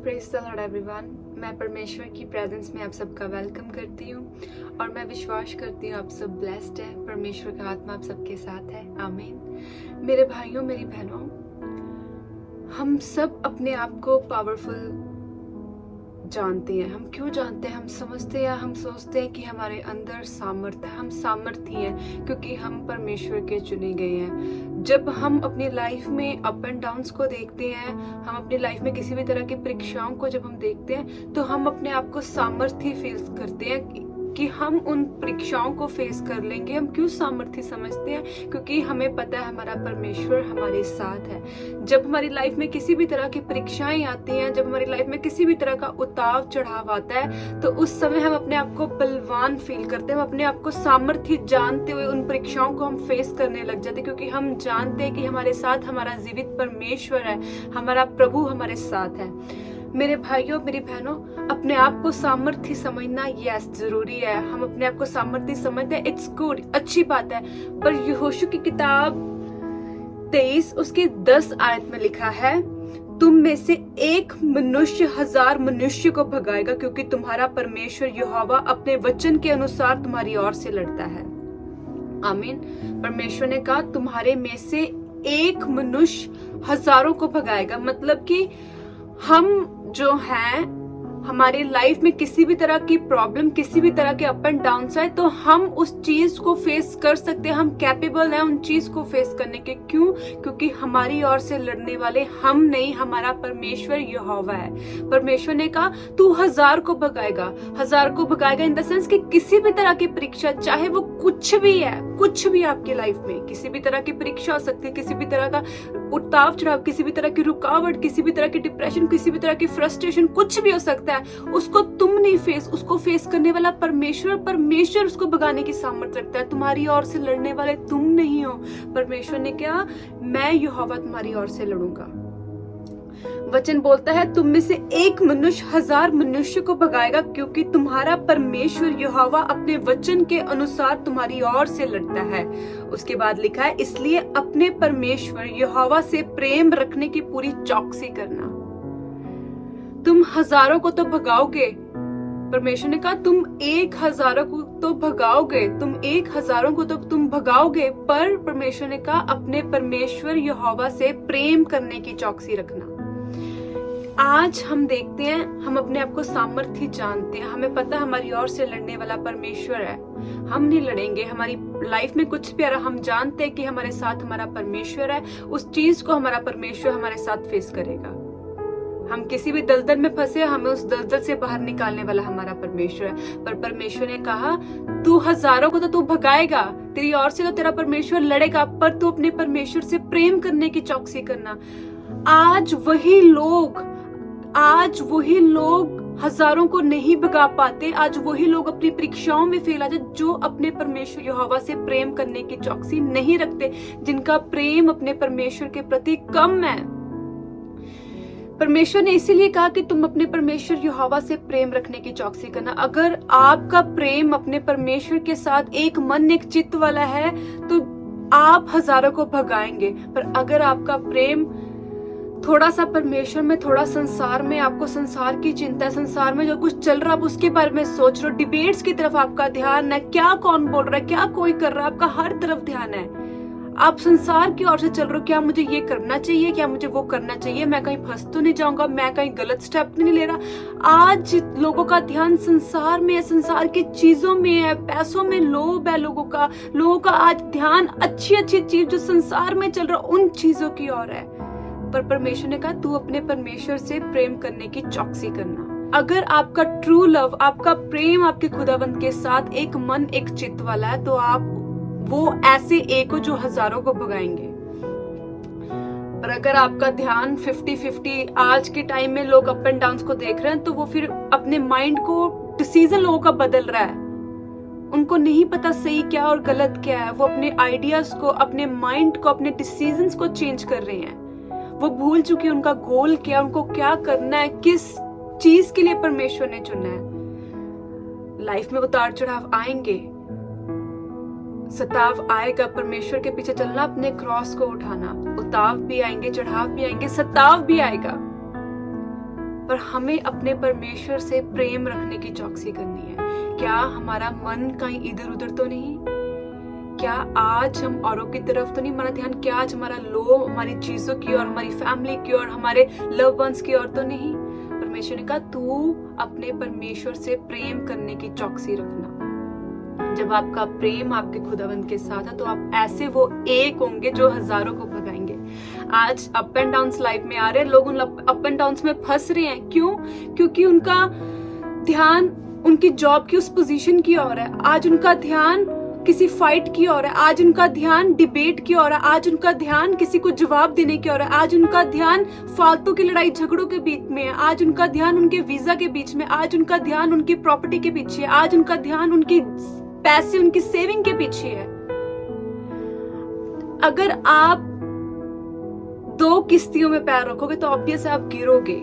Praise the Lord everyone. मैं परमेश्वर की प्रेजेंस में आप सबका वेलकम करती हूँ और मैं विश्वास करती हूँ आप सब ब्लेस्ड है। परमेश्वर का आत्मा आप सबके साथ है। आमीन। मेरे भाइयों मेरी बहनों, हम सब अपने आप को पावरफुल जानते हैं। हम क्यों जानते हैं? हम समझते हैं, हम सोचते हैं कि हमारे अंदर सामर्थ्य है। हम सामर्थ्य हैं क्योंकि हम परमेश्वर के चुने गए हैं। जब हम अपनी लाइफ में अप एंड डाउन्स को देखते हैं, हम अपनी लाइफ में किसी भी तरह की परीक्षाओं को जब हम देखते हैं, तो हम अपने आप को सामर्थ्य फील करते हैं कि हम उन परीक्षाओं को फेस कर लेंगे। हम क्यों सामर्थ्य समझते हैं? क्योंकि हमें पता है हमारा परमेश्वर हमारे साथ है। जब हमारी लाइफ में किसी भी तरह की परीक्षाएं आती हैं, जब हमारी लाइफ में किसी भी तरह का उतार चढ़ाव आता है, तो उस समय हम अपने आप को बलवान फील करते हैं। हम अपने आप को सामर्थ्य जानते हुए उन परीक्षाओं को हम फेस करने लग जाते हैं, क्योंकि हम जानते हैं कि हमारे साथ हमारा जीवित परमेश्वर है, हमारा प्रभु हमारे साथ है। मेरे भाइयों मेरी बहनों, अपने आप को सामर्थ्य समझना यस जरूरी है। हम अपने आप को सामर्थ्य समझते हैं, इट्स गुड, अच्छी बात है। पर यहोशू की किताब 23 उसके 10 आयत में लिखा है, तुम में से एक मनुष्य 1000 मनुष्य को भगाएगा, क्योंकि तुम्हारा परमेश्वर यहोवा अपने वचन के अनुसार तुम्हारी ओर से लड़ता है। आमीन। परमेश्वर ने कहा तुम्हारे में से एक मनुष्य हजारों को भगाएगा। मतलब कि हम जो हैं, हमारी लाइफ में किसी भी तरह की प्रॉब्लम, किसी भी तरह के अप एंड डाउन आए, तो हम उस चीज को फेस कर सकते हैं। हम कैपेबल हैं उन चीज को फेस करने के। क्यों? क्योंकि हमारी ओर से लड़ने वाले हम नहीं, हमारा परमेश्वर यहोवा है। परमेश्वर ने कहा तू 1000 को भगाएगा। 1000 को भगाएगा इन द सेंस कि किसी भी तरह की परीक्षा, चाहे वो कुछ भी है, कुछ भी आपकी लाइफ में किसी भी तरह की परीक्षा हो सकती है, किसी भी तरह का उतार चढ़ाव, किसी भी तरह की रुकावट, किसी भी तरह की डिप्रेशन, किसी भी तरह की फ्रस्ट्रेशन, कुछ भी हो सकता है। उसको तुम नहीं उसको फेस करने वाला परमेश्वर उसको भगाने की सामर्थ्य रखता है। तुम्हारी ओर से लड़ने वाले तुम नहीं हो। परमेश्वर ने कहा मैं यहोवा तुम्हारी ओर से लड़ूंगा। वचन बोलता है तुम में से एक मनुष्य 1000 मनुष्य को भगाएगा, क्योंकि तुम्हारा परमेश्वर यहोवा अपने वचन के अनुसार तुम्हारी ओर से लड़ता है। उसके बाद लिखा है इसलिए अपने परमेश्वर यहोवा से प्रेम रखने की पूरी चौकसी करना। तुम 1000 को तो भगाओगे। परमेश्वर ने कहा तुम 1000 को तो भगाओगे, तुम 1000 को तो तुम भगाओगे, पर परमेश्वर ने कहा अपने परमेश्वर यहोवा से प्रेम करने की चौकसी रखना। आज हम देखते हैं, हम अपने आप को सामर्थ्य जानते हैं, हमें पता हमारी ओर से लड़ने वाला परमेश्वर है। हम नहीं लड़ेंगे। हमारी लाइफ में कुछ भी आ रहा, हम जानते हैं कि हमारे साथ हमारा परमेश्वर है। उस चीज को हमारा परमेश्वर हमारे साथ फेस करेगा। हम किसी भी दलदल में फंसे, हमें उस दलदल से बाहर निकालने वाला हमारा परमेश्वर है। पर परमेश्वर ने कहा तू 1000 को तो तू भगाएगा, तेरी ओर से तो तेरा परमेश्वर लड़ेगा, पर तू अपने परमेश्वर से प्रेम करने की चौकसी करना। आज वही लोग 1000 को नहीं भगा पाते। आज वही लोग अपनी परीक्षाओं में फेल आ जाते जो अपने परमेश्वर यहोवा से प्रेम करने की चौकसी नहीं रखते, जिनका प्रेम अपने परमेश्वर के प्रति कम है। परमेश्वर ने इसीलिए कहा कि तुम अपने परमेश्वर यहोवा से प्रेम रखने की चौकसी करना। अगर आपका प्रेम अपने परमेश्वर के साथ एक मन एक चित्त वाला है, तो आप 1000 को भगाएंगे। पर अगर आपका प्रेम थोड़ा सा परमेश्वर में, थोड़ा संसार में, आपको संसार की चिंता, संसार में जो कुछ चल रहा है उसके बारे में सोच रहे हो, डिबेट्स की तरफ आपका ध्यान है, क्या कौन बोल रहा है, क्या कोई कर रहा है, आपका हर तरफ ध्यान है, आप संसार की ओर से चल रहे हो, क्या मुझे ये करना चाहिए, क्या मुझे वो करना चाहिए, मैं कहीं फंस तो नहीं जाऊंगा, मैं कहीं गलत स्टेप नहीं ले रहा। आज लोगों का ध्यान संसार में है, संसार की चीजों में है, पैसों में लोभ है लोगों का आज ध्यान अच्छी अच्छी चीज जो संसार में चल रहा उन चीजों की ओर है। पर परमेश्वर ने कहा तू अपने परमेश्वर से प्रेम करने की चौकसी करना। अगर आपका ट्रू लव, आपका प्रेम आपके खुदावंत के साथ एक मन एक चित्त वाला है, तो आप वो ऐसे एक हो जो 1000 को भगाएंगे। पर अगर आपका ध्यान 50-50, आज के टाइम में लोग अप एंड डाउन को देख रहे हैं, तो वो फिर अपने माइंड को, डिसीजन लोगों का बदल रहा है, उनको नहीं पता सही क्या और गलत क्या है। वो अपने आइडियाज को, अपने माइंड को, अपने डिसीजंस को चेंज कर रहे हैं। वो भूल चुके उनका गोल क्या, उनको क्या करना है, किस चीज के लिए परमेश्वर ने चुना है। लाइफ में उतार चढ़ाव आएंगे, सताव आएगा। परमेश्वर के पीछे चलना, अपने क्रॉस को उठाना। उताव भी आएंगे, चढ़ाव भी आएंगे, सताव भी आएगा। पर हमें अपने परमेश्वर से प्रेम रखने की चौकसी करनी है। क्या हमारा मन कहीं इधर उधर तो नहीं? क्या आज हम औरों की तरफ तो नहीं हमारा ध्यान? क्या आज हमारा हमारी चीजों की और हमारी फैमिली की और हमारे लव वंस की ओर तो नहीं? परमेश्वर ने कहा तू अपने परमेश्वर से प्रेम करने की चौकसी रखना। जब आपका प्रेम आपके खुदावंद के साथ है तो आप ऐसे वो एक होंगे जो हजारों को भगाएंगे। आज अप एंड डाउन लाइफ में आ रहे हैं लोग, उन अप एंड डाउन में फंस रहे हैं। क्यों? क्योंकि उनका ध्यान उनकी जॉब की उस पोजीशन की ओर है। आज उनका ध्यान किसी फाइट की ओर है। आज उनका ध्यान डिबेट की ओर है। आज उनका ध्यान किसी को जवाब देने की ओर है। आज उनका ध्यान फालतू की लड़ाई झगड़ों के बीच में है। आज उनका ध्यान उनके वीजा के बीच में। आज उनका ध्यान उनकी प्रॉपर्टी के पीछे है। आज उनका ध्यान उनकी पैसे, उनकी सेविंग के पीछे है। अगर आप दो किश्तियों में पैर रखोगे तो ऑब्वियस आप गिरोगे।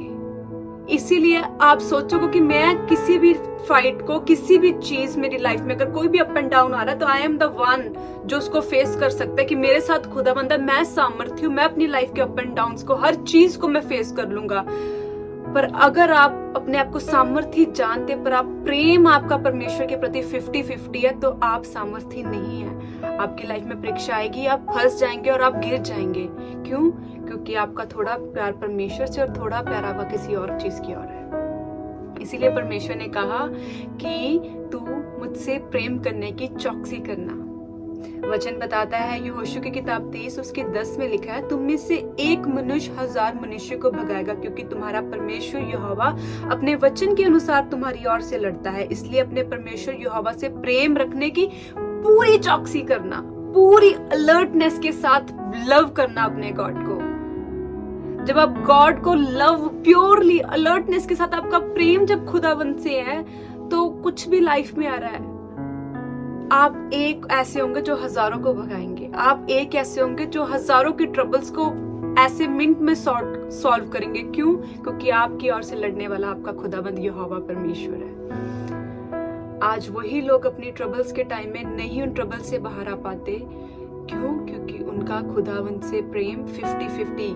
इसीलिए आप सोचोगे कि मैं किसी भी फाइट को, किसी भी चीज मेरी लाइफ में अगर कोई भी अप एंड डाउन आ रहा है तो आई एम द वन जो उसको फेस कर सकता है, कि मेरे साथ खुदावंद है, मैं सामर्थ्य हूं, मैं अपनी लाइफ के अप एंड डाउन्स को, हर चीज को मैं फेस कर लूंगा। पर अगर आप अपने आप को सामर्थ्य जानते पर आप प्रेम आपका परमेश्वर के प्रति 50-50 है तो आप सामर्थ्य नहीं है। आपकी लाइफ में परीक्षा आएगी, आप फंस जाएंगे और आप गिर जाएंगे। क्यों? क्योंकि आपका थोड़ा प्यार परमेश्वर से और थोड़ा प्यार आपका किसी और चीज की ओर है। इसीलिए परमेश्वर ने कहा कि तू मुझसे प्रेम करने की चौकसी करना। वचन बताता है यहोशू की किताब 23 उसके 10 में लिखा है, तुम में से एक मनुष्य 1000 मनुष्य को भगाएगा, क्योंकि तुम्हारा परमेश्वर यहोवा अपने वचन के अनुसार तुम्हारी ओर से लड़ता है। इसलिए अपने परमेश्वर यहोवा से प्रेम रखने की पूरी चौकसी करना, पूरी अलर्टनेस के साथ लव करना अपने गॉड को। जब आप गॉड को लव प्योरली अलर्टनेस के साथ, आपका प्रेम जब खुदावंद से है तो कुछ भी लाइफ में आ रहा है, आप एक ऐसे होंगे जो हजारों को भगाएंगे। आप एक ऐसे होंगे जो हजारों की ट्रबल्स को ऐसे मिनट में सॉल्व करेंगे। क्यों? क्योंकि आपकी ओर से लड़ने वाला आपका खुदावंद यहोवा परमेश्वर है। आज वही लोग अपनी ट्रबल्स के टाइम में नहीं उन ट्रबल से बाहर आ पाते। क्यों? क्योंकि उनका खुदावंद से प्रेम 50-50,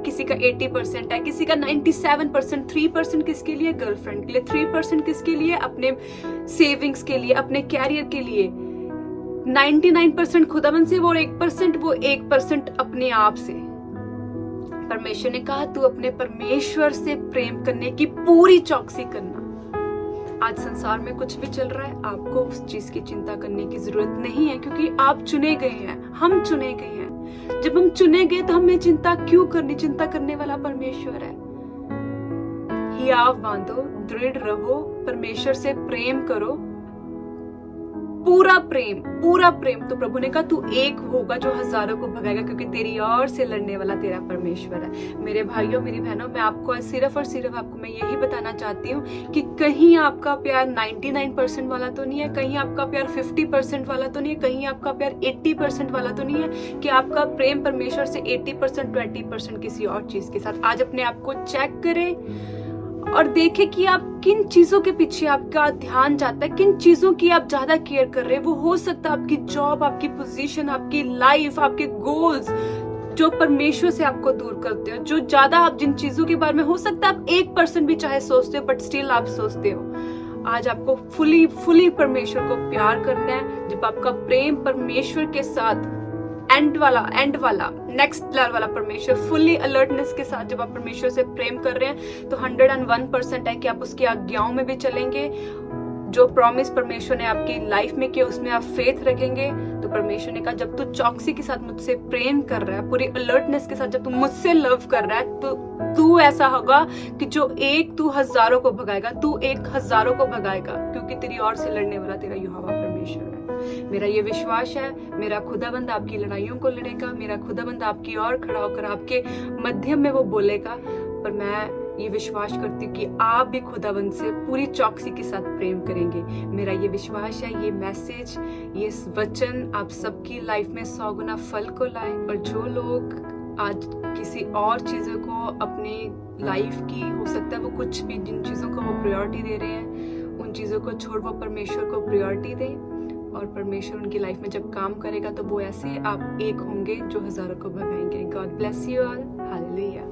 किसी का 80% है, किसी का 97%, 3% किसके लिए? गर्लफ्रेंड के लिए, 3% किसके लिए? अपने सेविंग्स के लिए, अपने कैरियर के लिए, 99% खुदावंद से, वो 1% अपने आप से। परमेश्वर ने कहा तू अपने परमेश्वर से प्रेम करने की पूरी चौकसी करना। आज संसार में कुछ भी चल रहा है, आपको उस चीज की चिंता करने की जरूरत नहीं है, क्योंकि आप चुने गए हैं, हम चुने गए हैं। जब हम चुने गए तो हमें चिंता क्यों करनी? चिंता करने वाला परमेश्वर है। हियाव बांधो, दृढ़ रहो, परमेश्वर से प्रेम करो, पूरा प्रेम। तो प्रभु ने कहा तू एक होगा जो हजारों को भगाएगा, क्योंकि तेरी ओर से लड़ने वाला तेरा परमेश्वर है। मेरे भाइयों, मेरी बहनों, मैं आपको सिर्फ और सिर्फ आपको मैं यही बताना चाहती हूँ कि कहीं आपका प्यार 99% वाला तो नहीं है, कहीं आपका प्यार 50% वाला तो नहीं है, कहीं आपका प्यार 80% वाला तो नहीं है, कि आपका प्रेम परमेश्वर से 80%, 20% किसी और चीज के साथ। आज अपने आप को चेक करें और देखें कि आप किन चीजों के पीछे आपका ध्यान जाता है, किन चीजों की आप ज्यादा केयर कर रहे हैं। वो हो सकता है आपकी जॉब, आपकी पोजीशन, आपकी लाइफ, आपके गोल्स जो परमेश्वर से आपको दूर करते हो, जो ज्यादा आप जिन चीजों के बारे में हो सकता है आप 1% भी चाहे सोचते हो, बट स्टिल आप सोचते हो। आज आपको फुली परमेश्वर को प्यार करना है। जब आपका प्रेम परमेश्वर के साथ एंड वाला नेक्स्ट लेवल वाला परमेश्वर, फुली अलर्टनेस के साथ जब आप परमेश्वर से प्रेम कर रहे हैं तो 101% है कि आप उसकी आज्ञाओं में भी चलेंगे। जो प्रॉमिस परमेश्वर ने आपकी लाइफ में किया उसमें आप फेथ रखेंगे। तो परमेश्वर ने कहा जब तू चौकसी के साथ मुझसे प्रेम कर रहा है, पूरी अलर्टनेस के साथ जब तू मुझसे लव कर रहा है, तो तू ऐसा होगा कि जो एक तू हजारों को भगाएगा, तू एक हजारों को भगाएगा, क्योंकि तेरी ओर से लड़ने वाला तेरा यहोवा परमेश्वर है। मेरा ये विश्वास है, मेरा खुदाबंद आपकी लड़ाइयों को लड़ेगा, मेरा खुदाबंद आपकी ओर खड़ा होकर आपके मध्यम में वो बोलेगा। पर मैं ये विश्वास करती हूँ कि आप भी खुदाबंद से पूरी चौकसी के साथ प्रेम करेंगे। मेरा ये विश्वास है, ये मैसेज, ये वचन आप सबकी लाइफ में 100 गुना फल को लाए। और जो लोग आज किसी और चीजों को अपनी लाइफ की, हो सकता है वो कुछ भी जिन चीजों को वो प्रायोरिटी दे रहे हैं, उन चीजों को छोड़ वो परमेश्वर को प्रायोरिटी दें। और परमेश्वर उनकी लाइफ में जब काम करेगा तो वो ऐसे आप एक होंगे जो हजारों को भगाएंगे। God bless you all. Hallelujah.